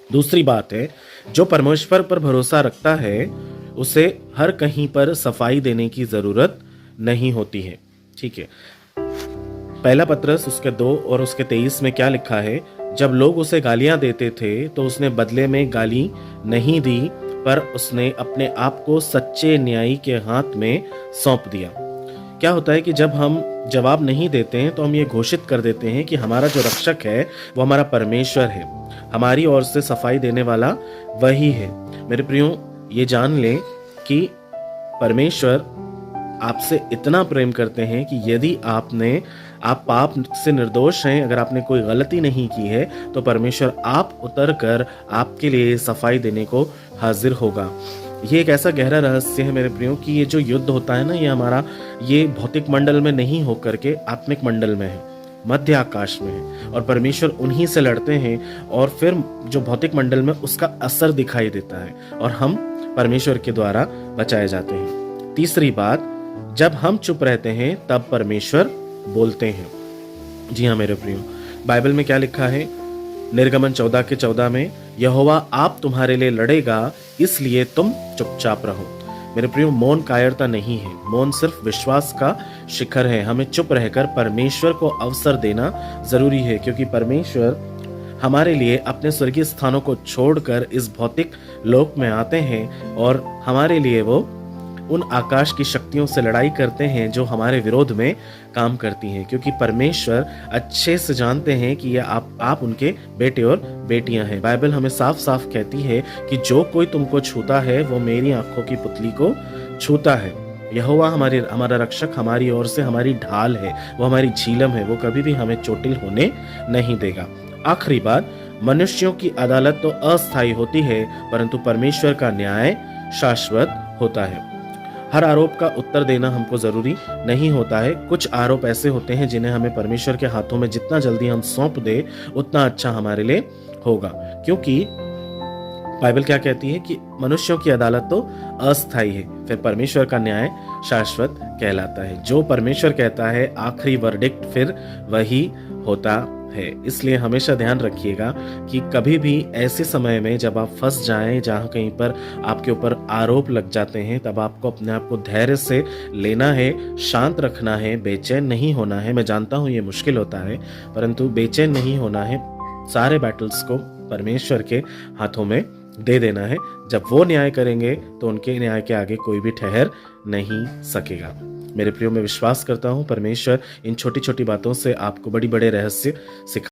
दूसरी बात है, जो परमेश्वर पर भरोसा रखता है उसे हर कहीं पर सफाई देने की ज़रूरत नहीं होती है। ठीक है। पहला पत्रस उसके 2 और उसके 23 में क्या लिखा है, जब लोग उसे गालियां देते थे तो उसने बदले में गाली नहीं दी, पर उसने अपने आप को सच्चे न्यायी के हाथ में सौंप दिया। क्या होता है कि जब हम जवाब नहीं देते हैं तो हम ये घोषित कर देते हैं कि हमारा जो रक्षक है वो हमारा परमेश्वर है, हमारी ओर से सफाई देने वाला वही है। मेरे प्रियो, ये जान लें कि परमेश्वर आपसे इतना प्रेम करते हैं कि यदि आप पाप से निर्दोष हैं, अगर आपने कोई गलती नहीं की है, तो परमेश्वर आप उतर कर आपके लिए सफाई देने को हाजिर होगा। ये एक ऐसा गहरा रहस्य है मेरे प्रियो कि ये जो युद्ध होता है ना, ये भौतिक मंडल में नहीं होकर के आत्मिक मंडल में है, मध्य आकाश में है, और परमेश्वर उन्हीं से लड़ते हैं और फिर जो भौतिक मंडल में उसका असर दिखाई देता है और हम परमेश्वर के द्वारा बचाए जाते हैं। तीसरी बात, जब हम चुप रहते हैं तब परमेश्वर बोलते हैं। जी हाँ मेरे प्रियो, बाइबल में क्या लिखा है? निर्गमन 14 के 14 में, यहोवा आप तुम्हारे लिए लड़ेगा, इसलिए तुम चुपचाप रहो। मेरे प्रियो, मौन कायरता नहीं है, मौन सिर्फ विश्वास का शिखर है। हमें चुप रहकर परमेश्वर को अवसर देना जरूरी है, क्योंकि परमेश्वर हमारे लिए अपने स्वर्गीय स्थानों को छोड़कर इस भौतिक लोक में आते हैं और हमारे लिए वो उन आकाश की शक्तियों से लड़ाई करते हैं जो हमारे विरोध में काम करती हैं, क्योंकि परमेश्वर अच्छे से जानते हैं कि ये आप उनके बेटे और बेटियां हैं। बाइबल हमें साफ साफ कहती है कि जो कोई तुमको छूता है वो मेरी आंखों की पुतली को छूता है। यहोवा हमारा रक्षक हमारी ओर से हमारी ढाल है, वो हमारी झीलम है, वो कभी भी हमें चोटिल होने नहीं देगा। आखिरी बात, मनुष्यों की अदालत तो अस्थायी होती है, परंतु परमेश्वर का न्याय शाश्वत होता है। हर आरोप का उत्तर देना हमको जरूरी नहीं होता है। कुछ आरोप ऐसे होते हैं जिन्हें हमें परमेश्वर के हाथों में जितना जल्दी हम सौंप दे उतना अच्छा हमारे लिए होगा, क्योंकि बाइबल क्या कहती है कि मनुष्यों की अदालत तो अस्थायी है, फिर परमेश्वर का न्याय शाश्वत कहलाता है। जो परमेश्वर कहता है आखिरी वर्डिक्ट फिर वही होता है। इसलिए हमेशा ध्यान रखिएगा कि कभी भी ऐसे समय में जब आप फंस जाएं, जहां कहीं पर आपके ऊपर आरोप लग जाते हैं, तब आपको अपने आप को धैर्य से लेना है, शांत रखना है, बेचैन नहीं होना है। मैं जानता हूं ये मुश्किल होता है, परंतु बेचैन नहीं होना है। सारे बैटल्स को परमेश्वर के हाथों में दे देना है। जब वो न्याय करेंगे तो उनके न्याय के आगे कोई भी ठहर नहीं सकेगा। मेरे प्रियो, मैं विश्वास करता हूं परमेश्वर इन छोटी छोटी बातों से आपको बड़ी बड़े रहस्य सिखा